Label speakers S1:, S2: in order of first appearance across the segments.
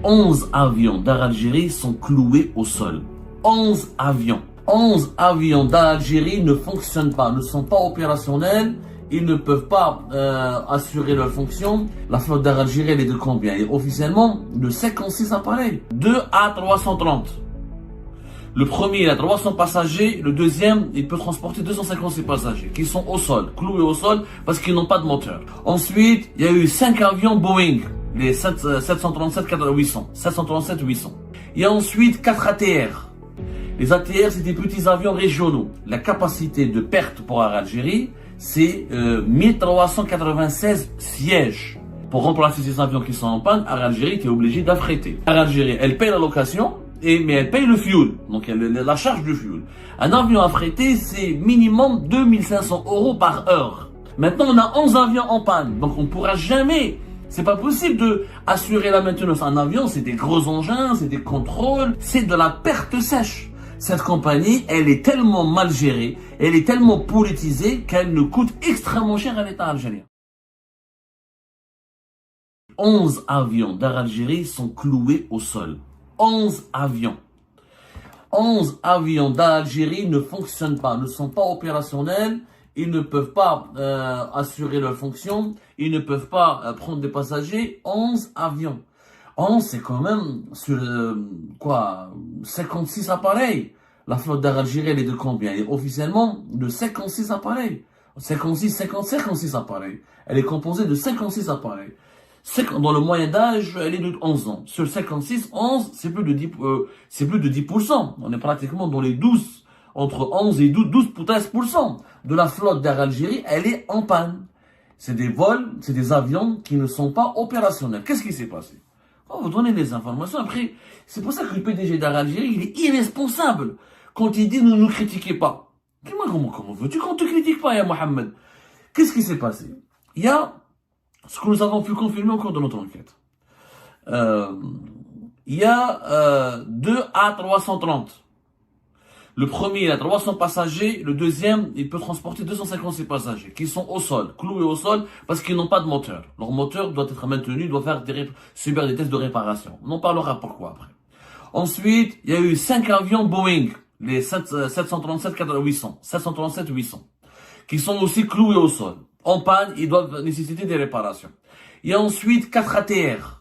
S1: 11 avions d'Air Algérie sont cloués au sol. 11 avions. 11 avions d'Air Algérie ne fonctionnent pas, ne sont pas opérationnels. Ils ne peuvent pas assurer leur fonction. La flotte d'Air Algérie, elle est de combien? Elle est officiellement de 56 appareils. 2 A330. Le premier, il a 300 passagers. Le deuxième, il peut transporter 256 passagers qui sont au sol, cloués au sol parce qu'ils n'ont pas de moteur. Ensuite, il y a eu 5 avions Boeing, les 737-800. 737-800. Il y a ensuite 4 ATR. Les ATR, c'est des petits avions régionaux. La capacité de perte pour Air Algérie, c'est 1396 sièges. Pour remplacer ces avions qui sont en panne, Air Algérie est obligé d'affréter. Air Algérie, elle paye la location, mais elle paye le fuel, donc la charge du fuel. Un avion affrété, c'est minimum 2500 € par heure. Maintenant, on a 11 avions en panne, donc on ne pourra jamais, c'est pas possible de assurer la maintenance. Un avion, c'est des gros engins, c'est des contrôles, c'est de la perte sèche. Cette compagnie, elle est tellement mal gérée, elle est tellement politisée qu'elle nous coûte extrêmement cher à l'État algérien. 11 avions d'Air Algérie sont cloués au sol. 11 avions. 11 avions d'Algérie ne fonctionnent pas, ne sont pas opérationnels. Ils ne peuvent pas assurer leur fonction. Ils ne peuvent pas prendre des passagers. 11 avions. 11, c'est quand même sur 56 appareils. La flotte d'Air Algérie, elle est de combien? Elle est officiellement de 56 appareils. 56 appareils. Elle est composée de 56 appareils. Dans le moyen d'âge, elle est de 11 ans. Sur 56, 11, c'est plus de 10%. On est pratiquement dans les 12, entre 11 et 12% de la flotte d'Air Algérie, elle est en panne. C'est des vols, c'est des avions qui ne sont pas opérationnels. Qu'est-ce qui s'est passé? On va vous donner des informations. Après, c'est pour ça que le PDG d'Air Algérie, il est irresponsable quand il dit ne nous critiquez pas. Comment veux-tu qu'on te critique pas, ya Mohamed? Qu'est-ce qui s'est passé? Il y a ce que nous avons pu confirmer au cours de notre enquête. Il y a 2 A330. Le premier, il a 300 passagers. Le deuxième, il peut transporter 256 passagers qui sont au sol, cloués au sol parce qu'ils n'ont pas de moteur. Leur moteur doit être maintenu, doit subir des tests de réparation. On en parlera pourquoi après. Ensuite, il y a eu 5 avions Boeing, les 737-800, 737-800, qui sont aussi cloués au sol. En panne, ils doivent nécessiter des réparations. Il y a ensuite 4 ATR.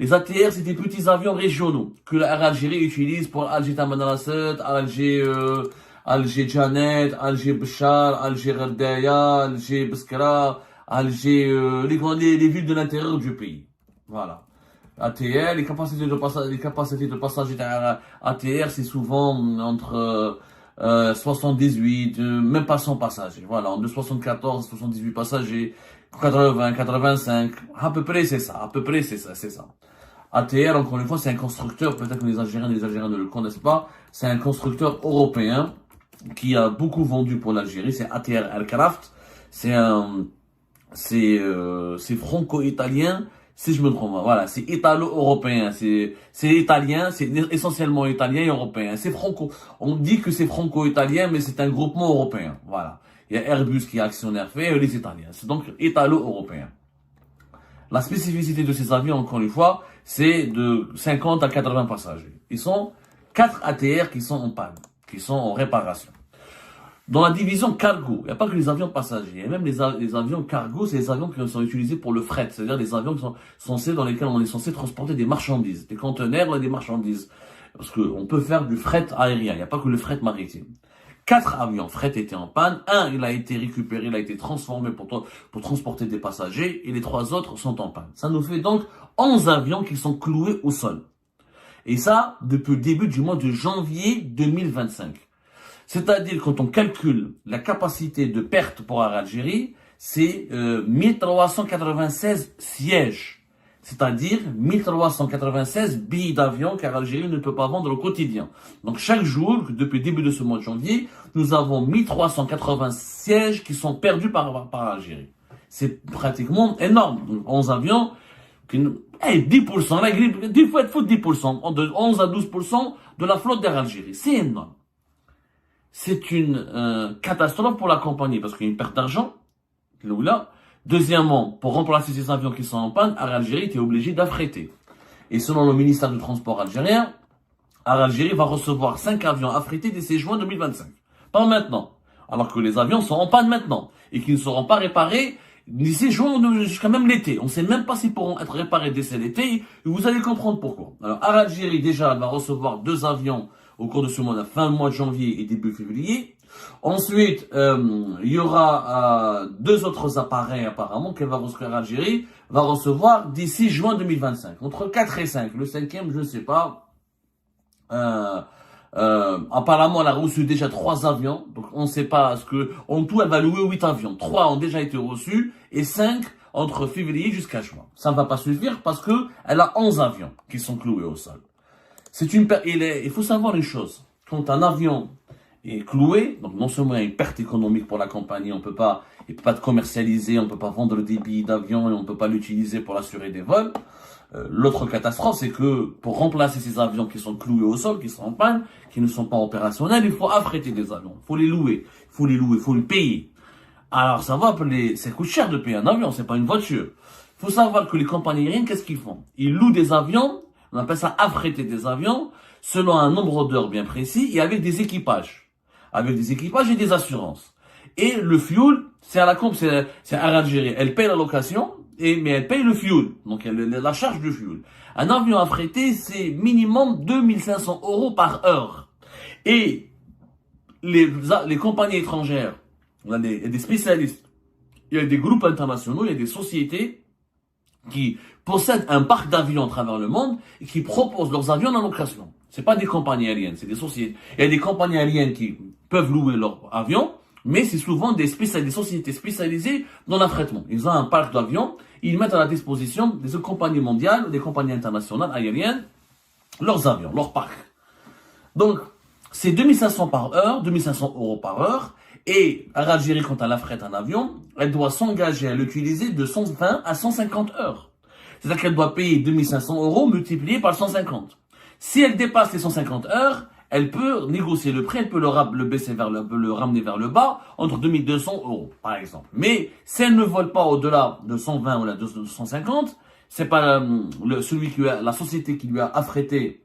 S1: Les ATR, c'est des petits avions régionaux que l'Air Algérie utilise pour Alger Tamanrasset, Alger Janet, Alger Bchar, Alger Gherdaya, Alger Beskra, Alger, les villes de l'intérieur du pays. Voilà. ATR, les capacités de passagers ATR, c'est souvent entre 78, même pas 100 passagers. Voilà, de 74, 78 passagers, 80, 85, à peu près c'est ça, c'est ça. ATR, encore une fois, c'est un constructeur, peut-être que les Algériens ne le connaissent pas, c'est un constructeur européen qui a beaucoup vendu pour l'Algérie, c'est ATR Aircraft, c'est franco-italien, si je me trompe pas, voilà, c'est italo-européen, c'est italien, c'est essentiellement italien et européen, c'est franco, on dit que c'est franco-italien, mais c'est un groupement européen, voilà. Il y a Airbus qui est actionnaire fait, les Italiens, c'est donc italo-européen. La spécificité de ces avions, encore une fois, c'est de 50 à 80 passagers. Ils sont 4 ATR qui sont en panne, qui sont en réparation. Dans la division cargo, il n'y a pas que les avions passagers, il y a même les avions cargo, c'est les avions qui sont utilisés pour le fret, c'est-à-dire des avions qui sont dans lesquels on est censé transporter des marchandises, des conteneurs et des marchandises. Parce qu'on peut faire du fret aérien, il n'y a pas que le fret maritime. 4 avions fret étaient en panne, un il a été récupéré, il a été transformé pour transporter des passagers, et les 3 autres sont en panne. Ça nous fait donc 11 avions qui sont cloués au sol. Et ça, depuis le début du mois de janvier 2025. C'est-à-dire, quand on calcule la capacité de perte pour Air Algérie, c'est 1396 sièges. C'est-à-dire 1396 billets d'avion qu'Air Algérie ne peut pas vendre au quotidien. Donc chaque jour, depuis le début de ce mois de janvier, nous avons 1380 sièges qui sont perdus par Algérie. C'est pratiquement énorme. Donc 11 avions, 10%, la grippe, il faut être 10%, de 11 à 12% de la flotte d'Air Algérie. C'est énorme. C'est une catastrophe pour la compagnie parce qu'il y a une perte d'argent. Là. Deuxièmement, pour remplacer ces avions qui sont en panne, Air Algérie était obligé d'affréter. Et selon le ministère du Transport algérien, Algérie va recevoir 5 avions affrétés d'ici juin 2025. Pas maintenant. Alors que les avions sont en panne maintenant. Et qui ne seront pas réparés d'ici juin jusqu'à même l'été. On ne sait même pas s'ils pourront être réparés d'ici l'été. Et vous allez comprendre pourquoi. Alors, Algérie, déjà, va recevoir 2 avions au cours de ce mois, fin mois de janvier et début février. Ensuite, il y aura 2 autres appareils apparemment qu'elle va recevoir. Algérie va recevoir d'ici juin 2025. Entre 4 et 5. Le 5e, je ne sais pas. Apparemment, elle a reçu déjà 3 avions. Donc, on ne sait pas ce que... En tout, elle va louer 8 avions. 3 ont déjà été reçus et 5 entre février jusqu'à juin. Ça ne va pas suffire parce que elle a 11 avions qui sont cloués au sol. Il faut savoir une chose. Quand un avion est cloué, donc non seulement il y a une perte économique pour la compagnie, il ne peut pas être commercialisé, on ne peut pas vendre des billets d'avion et on ne peut pas l'utiliser pour assurer des vols. L'autre catastrophe, c'est que pour remplacer ces avions qui sont cloués au sol, qui sont en panne, qui ne sont pas opérationnels, il faut affréter des avions. Il faut les louer, il faut les payer. Alors ça coûte cher de payer un avion, c'est pas une voiture. Il faut savoir que les compagnies aériennes, qu'est-ce qu'ils font? Ils louent des avions, on appelle ça affréter des avions, selon un nombre d'heures bien précis et avec des équipages. Avec des équipages et des assurances. Et le fuel, c'est à Algérie. Elle paye la location, mais elle paye le fuel. Donc, la charge du fuel. Un avion affrété, c'est minimum 2500 € par heure. Et les compagnies étrangères, il y a des spécialistes, il y a des groupes internationaux, il y a des sociétés qui possèdent un parc d'avions à travers le monde et qui proposent leurs avions en location. C'est pas des compagnies aériennes, c'est des sociétés. Il y a des compagnies aériennes qui peuvent louer leurs avions, mais c'est souvent des sociétés spécialisées dans l'affrètement. Ils ont un parc d'avions, ils mettent à la disposition des compagnies mondiales, des compagnies internationales aériennes, leurs avions, leur parc. Donc, c'est 2500 par heure, 2500 € par heure, et Algérie, quand elle affrète un avion, elle doit s'engager à l'utiliser de 120 à 150 heures. C'est-à-dire qu'elle doit payer 2500 € multiplié par 150. Si elle dépasse les 150 heures, elle peut négocier le prix, elle peut le ramener vers le bas, entre 2200 €, par exemple. Mais si elle ne vole pas au-delà de 120 ou de 250, c'est pas la société qui lui a affrété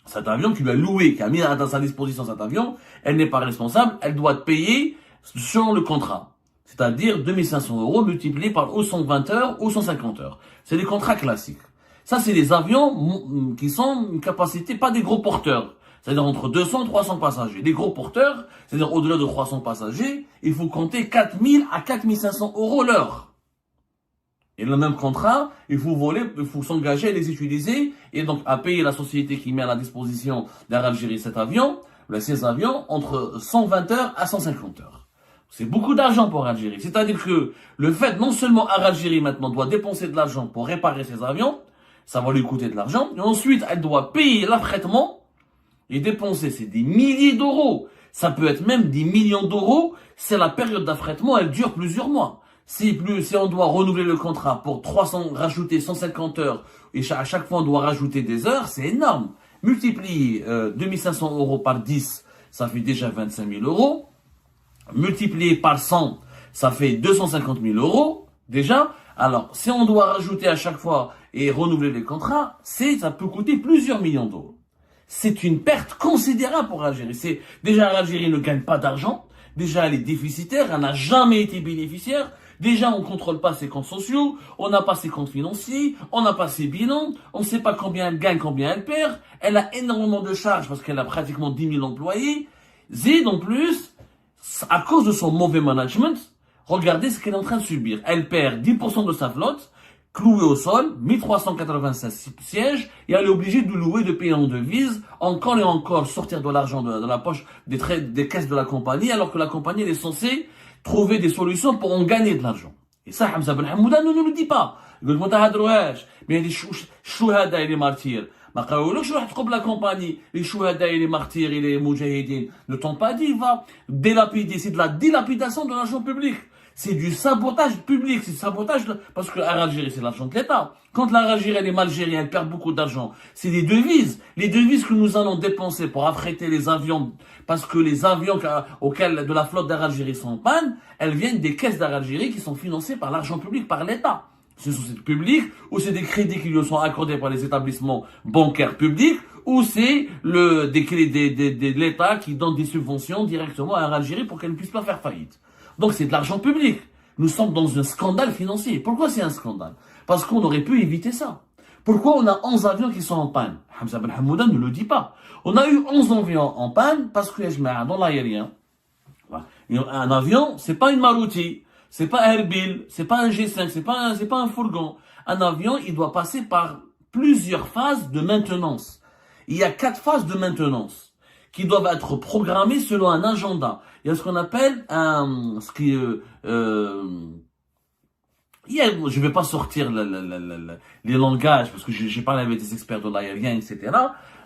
S1: cet avion, qui lui a loué, qui a mis à sa disposition cet avion, elle n'est pas responsable, elle doit payer selon le contrat. C'est-à-dire 2500 € multipliés par ou 120 heures ou 150 heures. C'est des contrats classiques. Ça, c'est des avions qui sont une capacité, pas des gros porteurs. C'est-à-dire entre 200 et 300 passagers. Les gros porteurs, c'est-à-dire au-delà de 300 passagers, il faut compter 4000 à 4500 € l'heure. Et le même contrat, il faut s'engager à les utiliser et donc à payer la société qui met à la disposition d'Air Algérie ces avions, entre 120 heures à 150 heures. C'est beaucoup d'argent pour Algérie. C'est-à-dire que le fait, non seulement Air Algérie maintenant doit dépenser de l'argent pour réparer ses avions, ça va lui coûter de l'argent, et ensuite elle doit payer l'affrètement et dépenser, c'est des milliers d'euros. Ça peut être même des millions d'euros. C'est la période d'affrètement, elle dure plusieurs mois. Si on doit renouveler le contrat pour rajouter 150 heures, et à chaque fois on doit rajouter des heures, c'est énorme. Multiplier 2500 € par 10, ça fait déjà 25 000 €. Multiplié par 100, ça fait 250 000 € déjà. Alors, si on doit rajouter à chaque fois et renouveler les contrats, ça peut coûter plusieurs millions d'euros. C'est une perte considérable pour l'Algérie. Déjà, l'Algérie ne gagne pas d'argent. Déjà, elle est déficitaire. Elle n'a jamais été bénéficiaire. Déjà, on ne contrôle pas ses comptes sociaux. On n'a pas ses comptes financiers. On n'a pas ses bilans. On ne sait pas combien elle gagne, combien elle perd. Elle a énormément de charges parce qu'elle a pratiquement 10 000 employés. Zid, en plus, à cause de son mauvais management, regardez ce qu'elle est en train de subir. Elle perd 10% de sa flotte, clouée au sol, 1396 sièges, et elle est obligée de louer, de payer en devises, encore et encore sortir de l'argent de la poche des caisses de la compagnie, alors que la compagnie elle est censée trouver des solutions pour en gagner de l'argent. Et ça, Hamza Ben Hamouda ne nous le dit pas. Il dit, mais il dit, chouhada et les martyrs. ما قالولكش روح تقبل la compagnie, les chouhada et les martyrs et les moudjahidines. Ne t'ont pas dit, va délapider. C'est de la dilapidation de l'argent public. C'est du sabotage public. C'est du sabotage, parce que l'Algérie, c'est l'argent de l'État. Quand l'Algérie, elle est malgérienne, elle perd beaucoup d'argent. C'est des devises. Les devises que nous allons dépenser pour affréter les avions, parce que les avions de la flotte d'Air Algérie sont en panne, elles viennent des caisses d'Air Algérie qui sont financées par l'argent public, par l'État. C'est une société publique, ou c'est des crédits qui lui sont accordés par les établissements bancaires publics, ou c'est l'État qui donne des subventions directement à l'Algérie pour qu'elle ne puisse pas faire faillite. Donc c'est de l'argent public. Nous sommes dans un scandale financier. Pourquoi c'est un scandale? Parce qu'on aurait pu éviter ça. Pourquoi on a 11 avions qui sont en panne? Hamza Ben Hamouda ne le dit pas. On a eu 11 avions en panne parce que dans l'aérien, un avion, c'est pas une Maruti, c'est pas un Erbil, c'est pas un G5, c'est pas un fourgon. Un avion, il doit passer par plusieurs phases de maintenance. Il y a 4 phases de maintenance qui doivent être programmées selon un agenda. Il y a ce qu'on appelle je vais pas sortir les langages parce que j'ai parlé avec des experts de l'aérien, etc.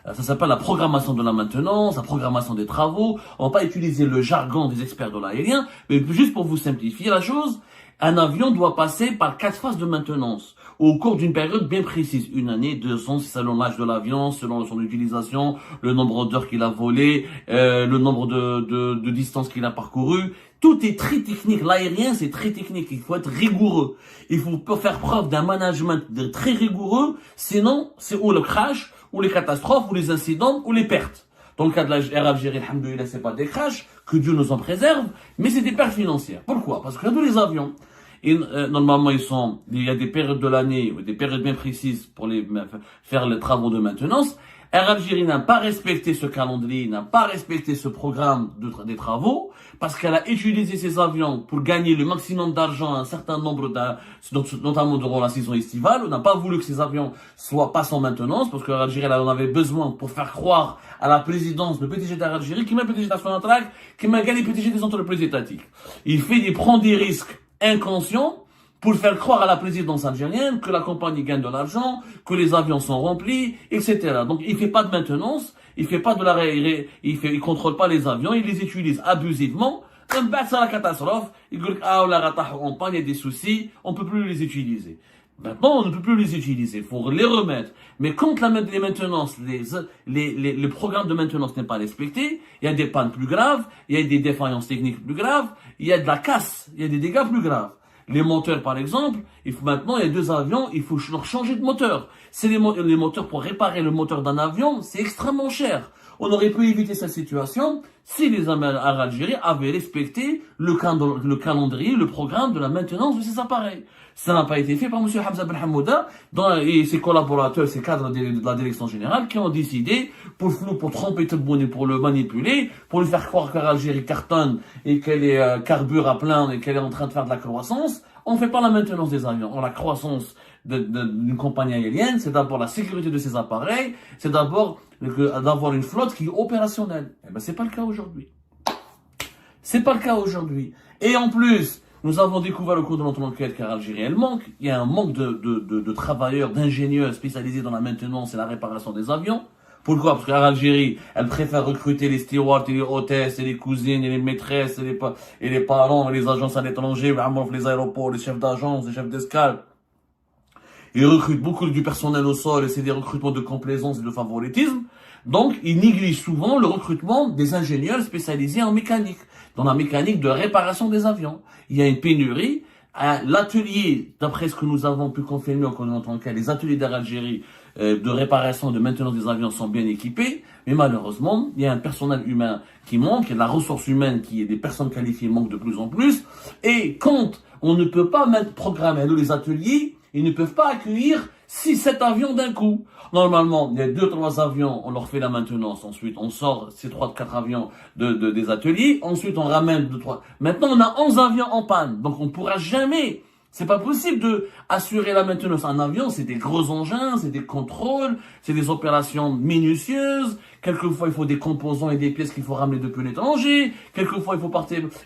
S1: Ça s'appelle la programmation de la maintenance, la programmation des travaux. On va pas utiliser le jargon des experts de l'aérien, mais juste pour vous simplifier la chose, un avion doit passer par 4 phases de maintenance au cours d'une période bien précise. 1 année, 2 ans, selon l'âge de l'avion, selon son utilisation, le nombre d'heures qu'il a volé, le nombre de distances qu'il a parcouru. Tout est très technique. L'aérien, c'est très technique. Il faut être rigoureux. Il faut faire preuve d'un management très rigoureux. Sinon, c'est ou le crash, ou les catastrophes, ou les incidents, ou les pertes. Dans le cas de la Air Algérie, alhamdoulilah, c'est pas des crashs, que Dieu nous en préserve, mais c'est des pertes financières. Pourquoi? Parce que tous les avions, normalement, il y a des périodes de l'année, des périodes bien précises pour faire les travaux de maintenance. Air Algérie n'a pas respecté ce calendrier, n'a pas respecté ce programme des travaux, parce qu'elle a utilisé ses avions pour gagner le maximum d'argent à un certain nombre notamment durant la saison estivale. On n'a pas voulu que ces avions passent en maintenance, parce qu'Air Algérie, elle en avait besoin pour faire croire à la présidence, le PDG d'Air Algérie, qui m'a PDG d'Astronatrac, qui m'a gagné PDG des entreprises étatiques. Il prend des risques inconscients, pour faire croire à la présidence algérienne que la compagnie gagne de l'argent, que les avions sont remplis, etc. Donc, il fait pas de maintenance, il fait pas de il contrôle pas les avions, il les utilise abusivement. Même pas ça la catastrophe, il dit en panne, il y a des soucis, on peut plus les utiliser. Maintenant, on ne peut plus les utiliser, il faut les remettre. Mais quand les maintenances, les programmes de maintenance n'est pas respecté, il y a des pannes plus graves, il y a des défaillances techniques plus graves, il y a de la casse, il y a des dégâts plus graves. Les moteurs, par exemple, maintenant, il y a 2 avions, il faut leur changer de moteur. C'est les moteurs pour réparer le moteur d'un avion, c'est extrêmement cher. On aurait pu éviter cette situation si les Air Algérie avaient respecté le calendrier, le programme de la maintenance de ces appareils. Ça n'a pas été fait par M. Hamza Ben Hamouda et ses collaborateurs, ses cadres de la direction générale qui ont décidé pour tromper tout le monde et pour le manipuler, pour lui faire croire qu'Air Algérie cartonne et qu'elle est carbure à plein et qu'elle est en train de faire de la croissance. On ne fait pas la maintenance des avions. La croissance d'une compagnie aérienne, c'est d'abord la sécurité de ses appareils, c'est d'abord d'avoir une flotte qui est opérationnelle. Eh ben, c'est pas le cas aujourd'hui. C'est pas le cas aujourd'hui. Et en plus, nous avons découvert au cours de notre enquête qu'Air Algérie, il y a un manque de travailleurs, d'ingénieurs spécialisés dans la maintenance et la réparation des avions. Pourquoi? Parce qu'Air Algérie, elle préfère recruter les stewards et les hôtesses et les cousines et les maîtresses et les parents et les agences à l'étranger, les aéroports, les chefs d'agence, les chefs d'escale. Ils recrutent beaucoup du personnel au sol et c'est des recrutements de complaisance et de favoritisme. Donc, ils négligent souvent le recrutement des ingénieurs spécialisés en mécanique, dans la mécanique de réparation des avions. Il y a une pénurie. L'atelier, d'après ce que nous avons pu confirmer au cours de notre enquête, les ateliers d'Air Algérie de réparation et de maintenance des avions sont bien équipés, mais malheureusement, il y a un personnel humain qui manque, il y a de la ressource humaine qui est des personnes qualifiées manque de plus en plus, et quand on ne peut pas programmer les ateliers, ils ne peuvent pas accueillir 6-7 avions d'un coup. Normalement, il y a 2-3 avions, on leur fait la maintenance. Ensuite, on sort ces 3-4 avions des ateliers. Ensuite, on ramène 2-3. Maintenant, on a 11 avions en panne. Donc, on ne pourra jamais. C'est pas possible de assurer la maintenance. Un avion, c'est des gros engins, c'est des contrôles, c'est des opérations minutieuses. Quelquefois, il faut des composants et des pièces qu'il faut ramener depuis l'étranger. Quelquefois,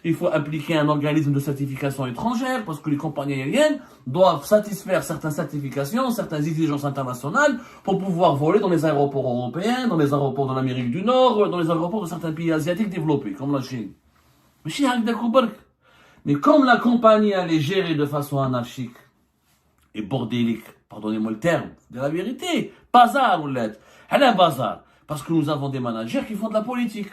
S1: il faut impliquer un organisme de certification étrangère parce que les compagnies aériennes doivent satisfaire certaines certifications, certaines exigences internationales pour pouvoir voler dans les aéroports européens, dans les aéroports de l'Amérique du Nord, dans les aéroports de certains pays asiatiques développés, comme la Chine. Mais comme la compagnie elle est gérée de façon anarchique et bordélique, pardonnez-moi le terme, de la vérité, bazar ou l'aide, elle est bazar, parce que nous avons des managers qui font de la politique.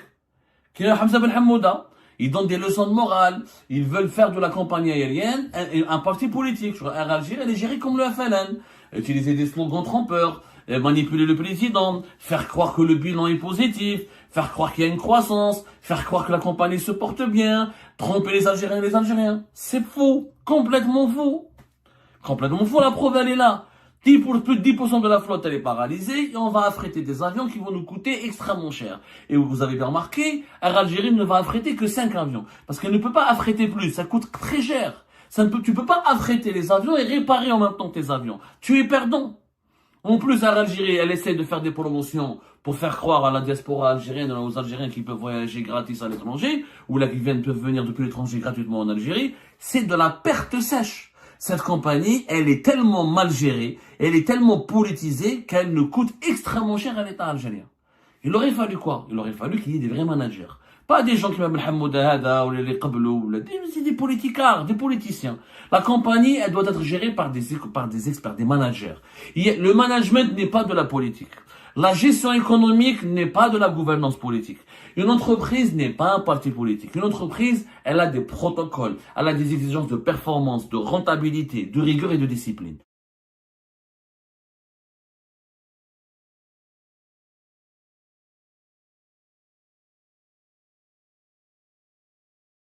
S1: Qui est Hamza Ben Hamouda, Ils donnent des leçons de morale. Ils veulent faire de la compagnie aérienne un parti politique. Air Algérie, elle est gérée comme le FLN. Utiliser des slogans trompeurs, manipuler le président, faire croire que le bilan est positif, faire croire qu'il y a une croissance, faire croire que la compagnie se porte bien, tromper les Algériens et les Algériens. C'est faux. Complètement faux. Complètement faux. La preuve, elle est là. Plus de 10% de la flotte, elle est paralysée et on va affréter des avions qui vont nous coûter extrêmement cher. Et vous avez bien remarqué, Air Algérie ne va affréter que 5 avions. Parce qu'elle ne peut pas affréter plus, ça coûte très cher. Tu peux pas affréter les avions et réparer en même temps tes avions. Tu es perdant. En plus, Air Algérie, elle essaie de faire des promotions pour faire croire à la diaspora algérienne, aux Algériens qui peuvent voyager gratis à l'étranger, ou là qui peuvent venir depuis l'étranger gratuitement en Algérie. C'est de la perte sèche. Cette compagnie, elle est tellement mal gérée, elle est tellement politisée qu'elle nous coûte extrêmement cher à l'État algérien. Il aurait fallu quoi? Il aurait fallu qu'il y ait des vrais managers. Pas des gens qui m'appellent Hamouda Hada ou les Qablou, c'est des politicards, des politiciens. La compagnie, elle doit être gérée par des experts, des managers. Le management n'est pas de la politique. La gestion économique n'est pas de la gouvernance politique. Une entreprise n'est pas un parti politique. Une entreprise, elle a des protocoles, elle a des exigences de performance, de rentabilité, de rigueur et de discipline.